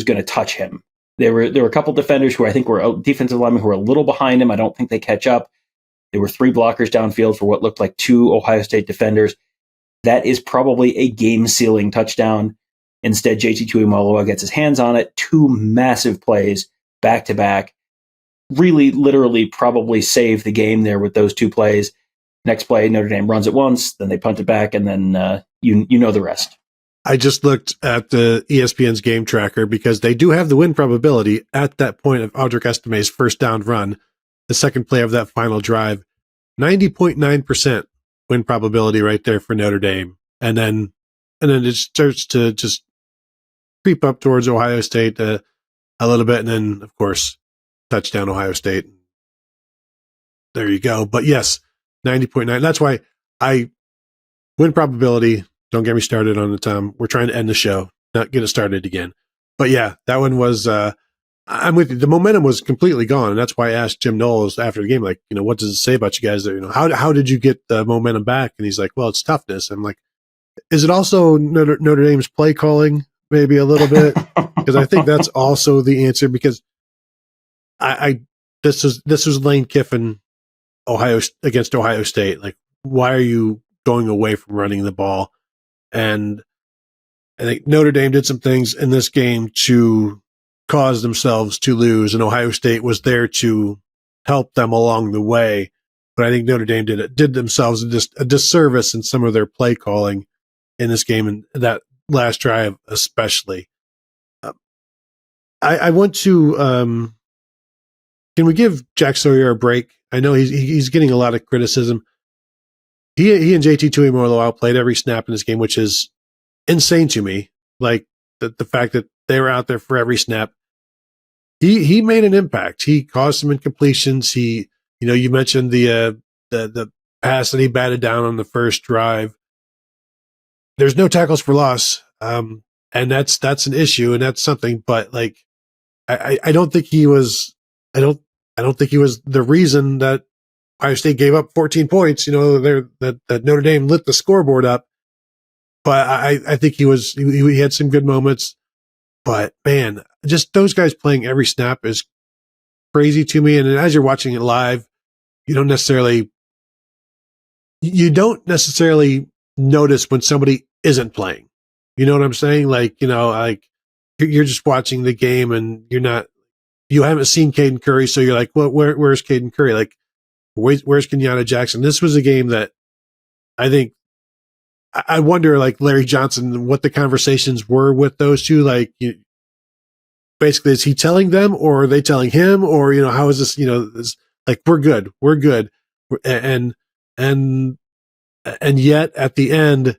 going to touch him. There were a couple defenders who I think were defensive linemen who were a little behind him. I don't think they catch up. There were 3 blockers downfield for what looked like 2 Ohio State defenders. That is probably a game-sealing touchdown. Instead, JT Tuimoloau gets his hands on it. 2 massive plays back-to-back. Really, literally, probably saved the game there with those 2 plays. Next play, Notre Dame runs it once, then they punt it back, and then you know the rest. I just looked at the ESPN's game tracker because they do have the win probability at that point of Audric Estime's first down run, the second play of that final drive. 90.9% win probability right there for Notre Dame. And then it starts to just creep up towards Ohio State a little bit. And then, of course, touchdown Ohio State. There you go. But yes, 90.9. That's why win probability. Don't get me started on it, Tom. We're trying to end the show, not get it started again. But yeah, that one was, I'm with you. The momentum was completely gone. And that's why I asked Jim Knowles after the game, like, what does it say about you guys there? How did you get the momentum back? And he's like, well, it's toughness. I'm like, is it also Notre Dame's play calling? Maybe a little bit, because I think that's also the answer. Because this was Lane Kiffin, against Ohio State. Like, why are you going away from running the ball? And I think Notre Dame did some things in this game to cause themselves to lose, and Ohio State was there to help them along the way. But I think Notre Dame did themselves a disservice in some of their play calling in this game, and that last drive especially. I want to. Can we give Jack Sawyer a break? I know he's getting a lot of criticism. He and JT Tuimoloau outplayed every snap in this game, which is insane to me. Like the fact that they were out there for every snap. He made an impact. He caused some incompletions. You mentioned the pass that he batted down on the first drive. There's no tackles for loss, and that's an issue, and that's something. But like, I don't think he was. I don't think he was the reason that Ohio State gave up 14 points. That Notre Dame lit the scoreboard up. But I think he had some good moments. But man, just those guys playing every snap is crazy to me. And as you're watching it live, you don't necessarily notice when somebody isn't playing. You know what I'm saying? Like, you're just watching the game and you haven't seen Caden Curry. So you're like, well, where's Caden Curry? Like, where's Kenyatta Jackson? This was a game that I think, I wonder, like Larry Johnson, what the conversations were with those two. Like, basically, is he telling them, or are they telling him, or how is this? This, like, we're good, and yet at the end,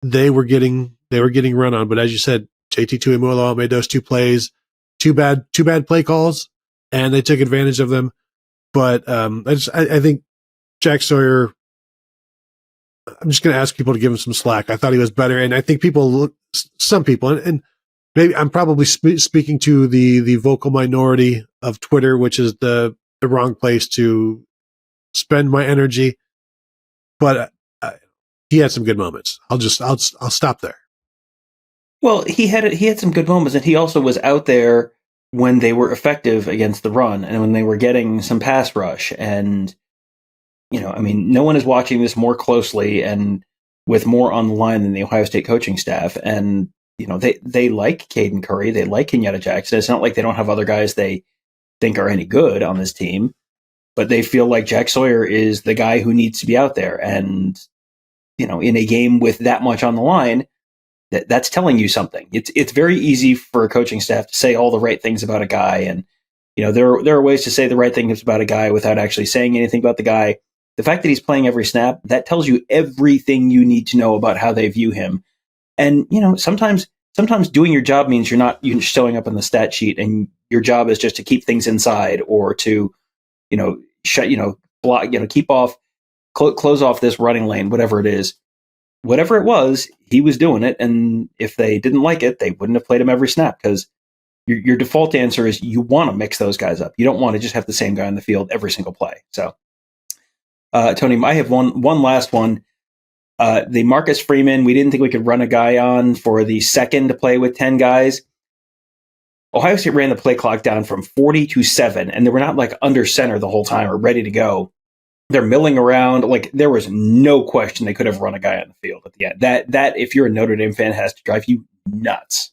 they were getting run on. But as you said, JT Tuimoloau made those 2 plays. two bad play calls, and they took advantage of them. But I think Jack Sawyer, I'm just going to ask people to give him some slack. I thought he was better, and I think some people, and maybe I'm probably speaking to the vocal minority of Twitter, which is the wrong place to spend my energy. But he had some good moments. I'll stop there. Well, he had some good moments, and he also was out there when they were effective against the run and when they were getting some pass rush. And, no one is watching this more closely and with more on the line than the Ohio State coaching staff. And, they like Caden Curry. They like Kenyatta Jackson. It's not like they don't have other guys they think are any good on this team, but they feel like Jack Sawyer is the guy who needs to be out there. And, in a game with that much on the line, that's telling you something. It's very easy for a coaching staff to say all the right things about a guy. And, there are ways to say the right things about a guy without actually saying anything about the guy. The fact that he's playing every snap, that tells you everything you need to know about how they view him. And, sometimes doing your job means you're showing up on the stat sheet and your job is just to keep things inside or to, block, close off this running lane, whatever it is. Whatever it was, he was doing it. And if they didn't like it, they wouldn't have played him every snap, because your default answer is you want to mix those guys up. You don't want to just have the same guy on the field every single play. So, Tony, I have one last one. The Marcus Freeman, we didn't think we could run a guy on for the second to play with 10 guys. Ohio State ran the play clock down from 40 to 7, and they were not like under center the whole time or ready to go. They're milling around. Like, there was no question they could have run a guy on the field at the end. That if you're a Notre Dame fan, has to drive you nuts.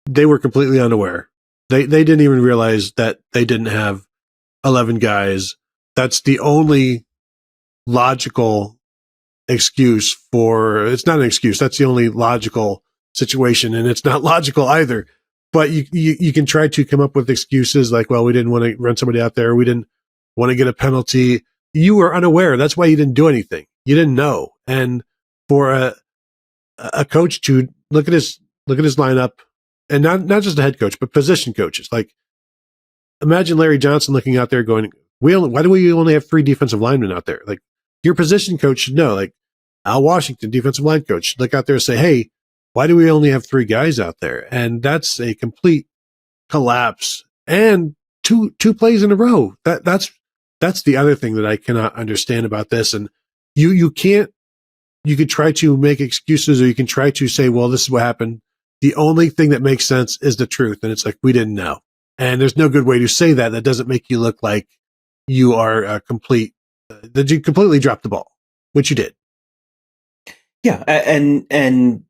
They were completely unaware. They didn't even realize that they didn't have 11 guys. That's the only logical excuse for, it's not an excuse. That's the only logical situation, and it's not logical either. But you can try to come up with excuses like, well, we didn't want to run somebody out there. We didn't want to get a penalty. You were unaware. That's why you didn't do anything. You didn't know. And for a coach to look at his lineup, and not just a head coach, but position coaches. Like, imagine Larry Johnson looking out there going, why do we only have 3 defensive linemen out there? Like, your position coach should know. Like, Al Washington, defensive line coach, should look out there and say, hey, why do we only have 3 guys out there? And that's a complete collapse. And two plays in a row. That's the other thing that I cannot understand about this. And you could try to make excuses, or you can try to say, well, this is what happened. The only thing that makes sense is the truth. And it's like, we didn't know. And there's no good way to say that. That doesn't make you look like you are that you completely dropped the ball, which you did. Yeah. And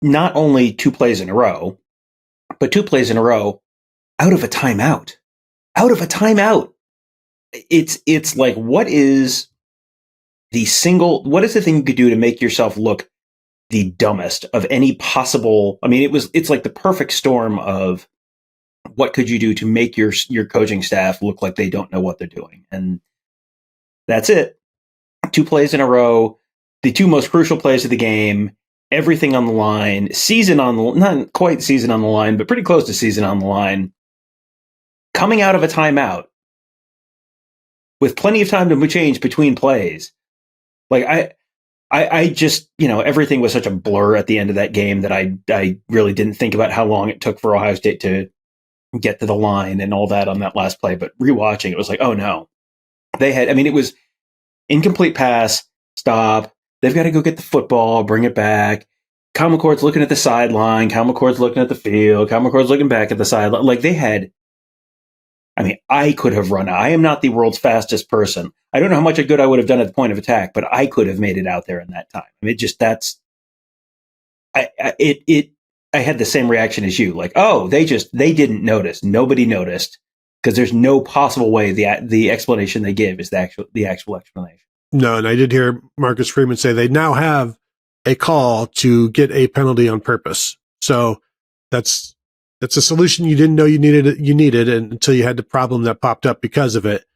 not only 2 plays in a row, but 2 plays in a row out of a timeout. It's like, what is the thing you could do to make yourself look the dumbest of any possible? I mean, it's like the perfect storm of what could you do to make your coaching staff look like they don't know what they're doing. And that's it. 2 plays in a row, the 2 most crucial plays of the game, everything on the line, not quite season on the line, but pretty close to season on the line, coming out of a timeout with plenty of time to change between plays. Like, I just, everything was such a blur at the end of that game that I really didn't think about how long it took for Ohio State to get to the line and all that on that last play. But rewatching, it was like, oh no. It was incomplete pass, stop. They've got to go get the football, bring it back. Kyle McCord's looking at the sideline. Kyle McCord's looking at the field. Kyle McCord's looking back at the sideline. Like, I could have run. I am not the world's fastest person. I don't know how much good I would have done at the point of attack, but I could have made it out there in that time. I had the same reaction as you. Like, oh, they didn't notice. Nobody noticed, because there's no possible way the explanation they give is the actual explanation. No, and I did hear Marcus Freeman say they now have a call to get a penalty on purpose. So that's a solution you didn't know you needed until you had the problem that popped up because of it.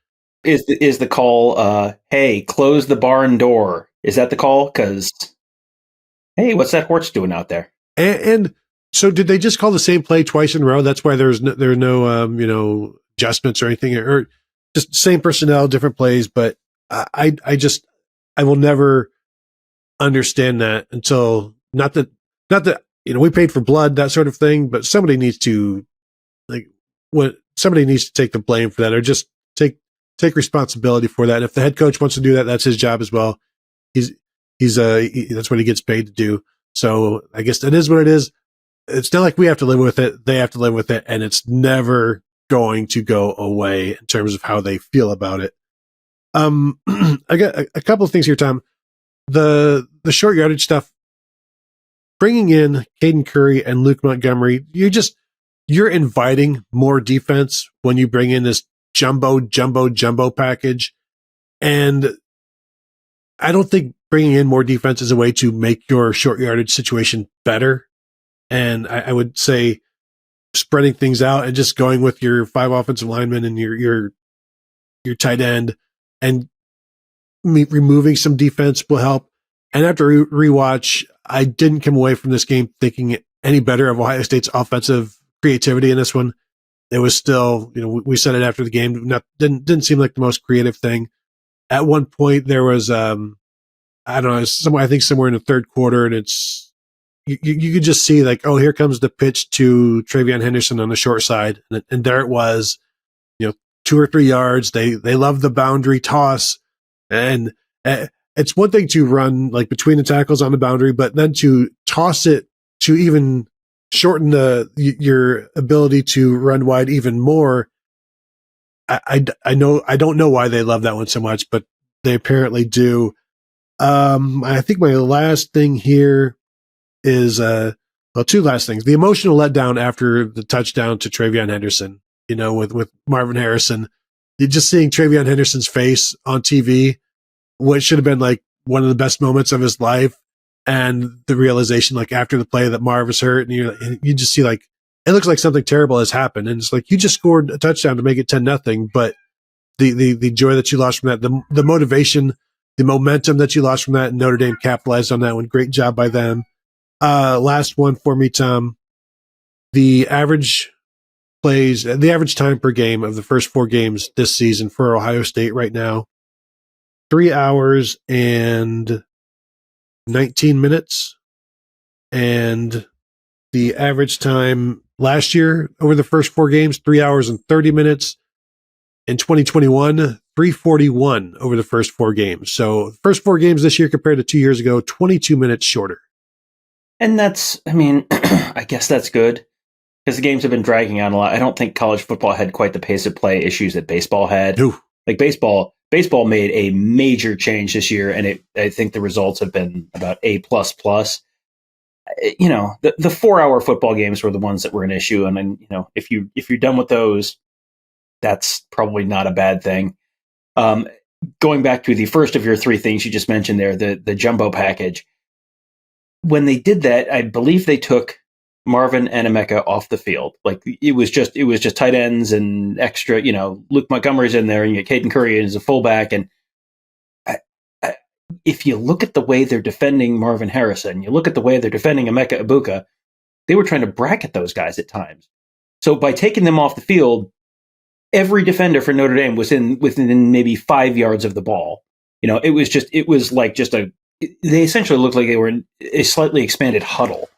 Is the call, hey, close the barn door? Is that the call? Because, hey, what's that horse doing out there? And So did they just call the same play twice in a row? That's why there are no adjustments or anything, or just same personnel, different plays. But I will never understand that until not that we paid for blood, that sort of thing. But somebody needs to take the blame for that, or just take responsibility for that. If the head coach wants to do that, that's his job as well. That's what he gets paid to do. So I guess that is what it is. It's not like we have to live with it. They have to live with it, and it's never going to go away in terms of how they feel about it. I got a couple of things here, Tom. The short yardage stuff, bringing in Caden Curry and Luke Montgomery, you're inviting more defense when you bring in this jumbo package. And I don't think bringing in more defense is a way to make your short yardage situation better. And I would say spreading things out and just going with your 5 offensive linemen and your tight end and removing some defense will help. And after rewatch, I didn't come away from this game thinking any better of Ohio State's offensive creativity in this one. It was still, we said it after the game, didn't seem like the most creative thing. At one point there was, I don't know, I think somewhere in the third quarter, and it's, you could just see like, oh, here comes the pitch to Travion Henderson on the short side. And there it was, 2 or 3 yards. They love the boundary toss. And it's one thing to run like between the tackles on the boundary, but then to toss it to even shorten your ability to run wide even more. I don't know why they love that one so much, but they apparently do. I think my last thing here is, 2 last things. The emotional letdown after the touchdown to Travion Henderson, with Marvin Harrison. Just seeing Travion Henderson's face on TV, what should have been like one of the best moments of his life, and the realization like after the play that Marv was hurt, and you just see like, it looks like something terrible has happened. And it's like, you just scored a touchdown to make it 10-0, but the joy that you lost from that, the motivation, the momentum that you lost from that, and Notre Dame capitalized on that one. Great job by them. Last one for me, Tom. The average time per game of the first 4 games this season for Ohio State right now, 3 hours and 19 minutes. And the average time last year over the first 4 games, 3 hours and 30 minutes. In 2021, 341 over the first 4 games. So first 4 games this year compared to 2 years ago, 22 minutes shorter. And that's, I guess that's good, because the games have been dragging on a lot. I don't think college football had quite the pace of play issues that baseball had. Ooh. Like baseball made a major change this year, and I think the results have been about A++. The 4-hour football games were the ones that were an issue, and then if you're done with those, that's probably not a bad thing. Going back to the first of your 3 things you just mentioned there, the jumbo package. When they did that, I believe they took Marvin and Emeka off the field. Like it was just tight ends and extra, Luke Montgomery's in there, and you get Caden Curry as a fullback. And if you look at the way they're defending Marvin Harrison, you look at the way they're defending Emeka Egbuka, they were trying to bracket those guys at times. So by taking them off the field, every defender for Notre Dame was within maybe 5 yards of the ball. They essentially looked like they were in a slightly expanded huddle.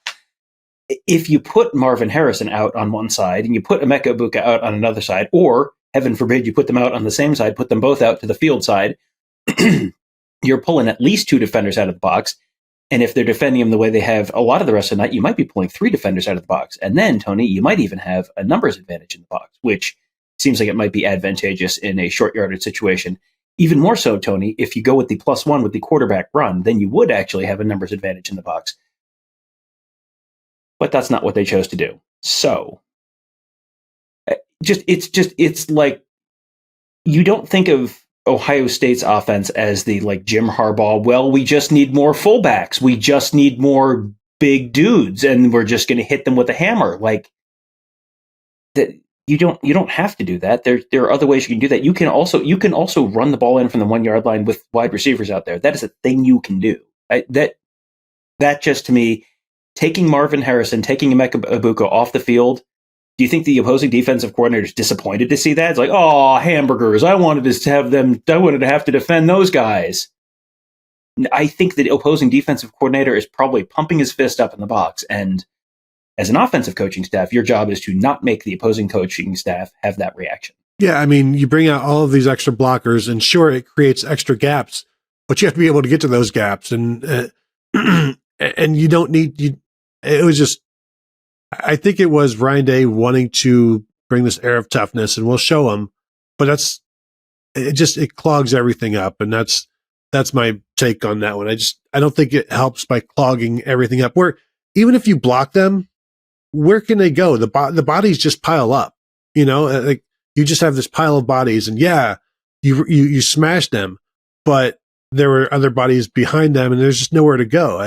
If you put Marvin Harrison out on one side and you put Emeka Egbuka out on another side, or heaven forbid you put them out on the same side, put them both out to the field side, you're pulling at least 2 defenders out of the box. And if they're defending them the way they have a lot of the rest of the night, you might be pulling 3 defenders out of the box. And then, Tony, you might even have a numbers advantage in the box, which seems like it might be advantageous in a short yardage situation. Even more so, Tony, if you go with the +1 with the quarterback run, then you would actually have a numbers advantage in the box. But that's not what they chose to do. So it's like, you don't think of Ohio State's offense as the like Jim Harbaugh, well, we just need more fullbacks. We just need more big dudes, and we're just going to hit them with a hammer. Like that. You don't have to do that. There are other ways you can do that. You can also run the ball in from the 1-yard line with wide receivers out there. That is a thing you can do. That just to me taking Marvin Harrison, taking Emeka Egbuka off the field, do you think the opposing defensive coordinator is disappointed to see that? It's like, oh, hamburgers! I wanted to have to defend those guys. I think the opposing defensive coordinator is probably pumping his fist up in the box. And as an offensive coaching staff, your job is to not make the opposing coaching staff have that reaction. Yeah, I mean, you bring out all of these extra blockers, and sure, it creates extra gaps, but you have to be able to get to those gaps, and and you don't need. It was just, I think it was Ryan Day wanting to bring this air of toughness, and we'll show him, but it clogs everything up, and that's my take on that one. I don't think it helps by clogging everything up. Where even if you block them, where can they go? The bodies just pile up, like you just have this pile of bodies, and yeah, you smash them, but there were other bodies behind them, and there's just nowhere to go.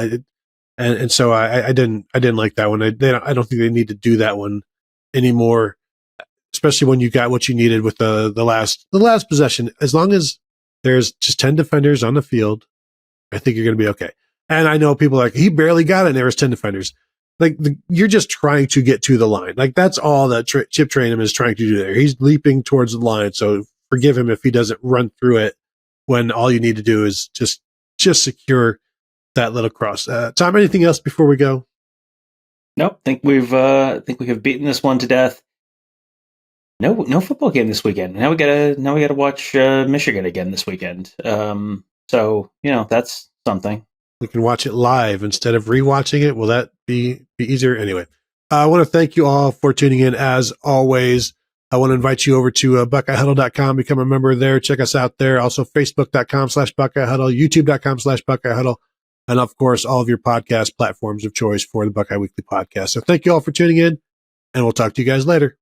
And so I didn't like that one. I don't think they need to do that one anymore, especially when you got what you needed with the last possession. As long as there's just 10 defenders on the field, I think you're going to be okay. And I know people are like, he barely got it, and there was 10 defenders. Like, you're just trying to get to the line. Like, that's all that Chip Trayanum is trying to do there. He's leaping towards the line, so forgive him if he doesn't run through it when all you need to do is just secure that little cross. Tom, anything else before we go? Nope. Think we have beaten this one to death. No football game this weekend. Now we gotta watch Michigan again this weekend. So that's something. We can watch it live instead of rewatching it. Will that be easier? Anyway, I want to thank you all for tuning in. As always, I want to invite you over to BuckeyeHuddle.com. Become a member there. Check us out there. Also, Facebook.com/BuckeyeHuddle, YouTube.com/BuckeyeHuddle, and of course, all of your podcast platforms of choice for the Buckeye Weekly Podcast. So thank you all for tuning in, and we'll talk to you guys later.